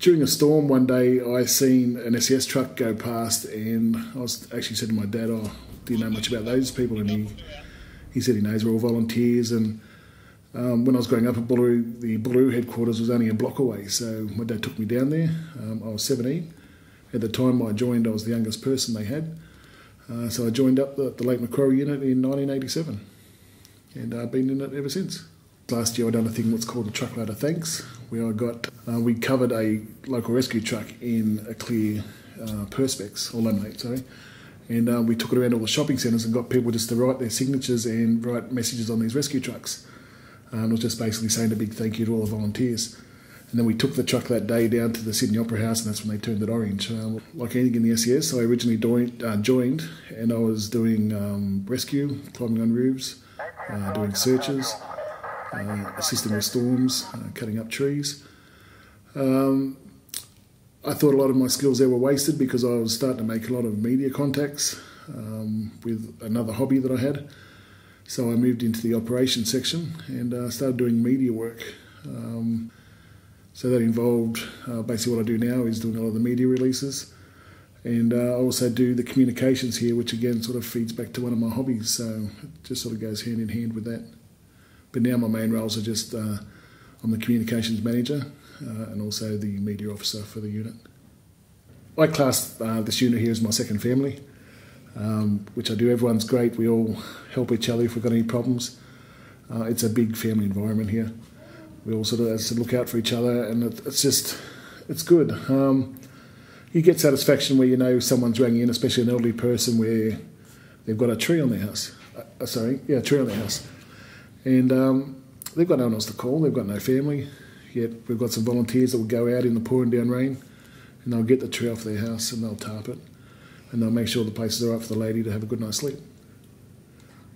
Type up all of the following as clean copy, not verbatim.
During a storm one day, I seen an SES truck go past, and I was actually said to my dad, "Oh, do you know much about those people?" And he said he knows we're all volunteers. And when I was growing up at Boolaroo, the Boolaroo headquarters was only a block away, so my dad took me down there. I was 17. At the time I joined, I was the youngest person they had. So I joined up the Lake Macquarie unit in 1987, and I've been in it ever since. Last year I done a thing what's called a truckload of thanks, where we covered a local rescue truck in a clear perspex, or laminate, sorry, and we took it around all the shopping centres and got people just to write their signatures and write messages on these rescue trucks. It was just basically saying a big thank you to all the volunteers. And then we took the truck that day down to the Sydney Opera House, and that's when they turned it orange. Like anything in the SES, I originally joined, and I was doing rescue, climbing on roofs, doing searches, assisting with storms, cutting up trees. I thought a lot of my skills there were wasted because I was starting to make a lot of media contacts with another hobby that I had. So I moved into the operations section and started doing media work. So that involved, basically what I do now is doing a lot of the media releases. And I also do the communications here, which again sort of feeds back to one of my hobbies. So it just sort of goes hand in hand with that. But now my main roles are just, I'm the communications manager and also the media officer for the unit. I class this unit here as my second family, which I do. Everyone's great. We all help each other if we've got any problems. It's a big family environment here. We all sort of look out for each other, and it's good. You get satisfaction where you know someone's rang in, especially an elderly person, where they've got a tree on their house. A tree on their house. And they've got no one else to call, they've got no family, yet we've got some volunteers that will go out in the pouring down rain, and they'll get the tree off their house and they'll tarp it, and they'll make sure the place is all right for the lady to have a good night's sleep.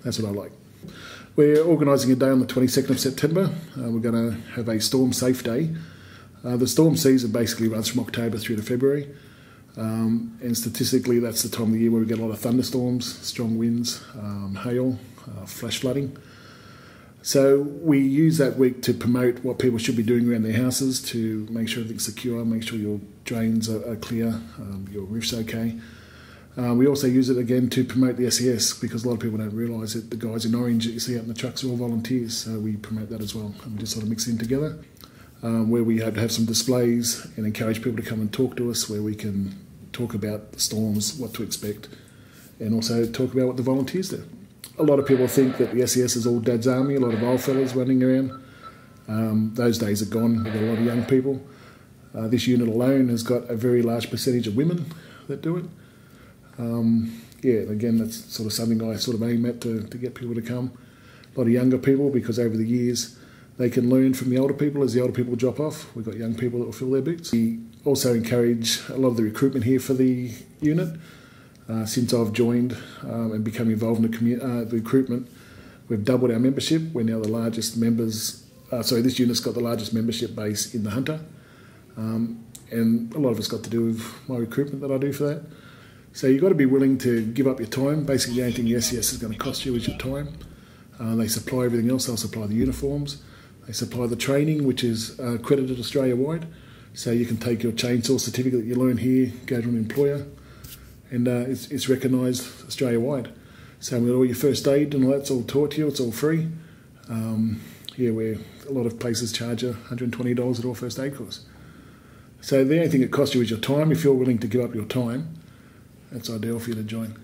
That's what I like. We're organising a day on the 22nd of September. We're going to have a storm safe day. The storm season basically runs from October through to February, and statistically that's the time of the year where we get a lot of thunderstorms, strong winds, hail, flash flooding. So we use that week to promote what people should be doing around their houses to make sure everything's secure, make sure your drains are clear, your roof's okay. We also use it again to promote the SES, because a lot of people don't realise that the guys in orange that you see out in the trucks are all volunteers, so we promote that as well, and we just sort of mix in together, where we hope to have some displays and encourage people to come and talk to us, where we can talk about the storms, what to expect, and also talk about what the volunteers do. A lot of people think that the SES is all Dad's Army, a lot of old fellas running around. Those days are gone. We've got a lot of young people. This unit alone has got a very large percentage of women that do it. Again, that's sort of something I sort of aim at to get people to come. A lot of younger people, because over the years they can learn from the older people as the older people drop off. We've got young people that will fill their boots. We also encourage a lot of the recruitment here for the unit. Since I've joined and become involved in the recruitment, we've doubled our membership. We're now the largest members. This unit's got the largest membership base in the Hunter, and a lot of it's got to do with my recruitment that I do for that. So you've got to be willing to give up your time. Basically, the only thing the SES is going to cost you is your time. They supply everything else. They'll supply the uniforms. They supply the training, which is accredited Australia-wide. So you can take your chainsaw certificate that you learn here, go to an employer, and it's recognised Australia-wide. So with all your first aid and all that's all taught to you, it's all free. Where a lot of places charge you $120 at all first aid course. So the only thing that costs you is your time. If you're willing to give up your time, that's ideal for you to join.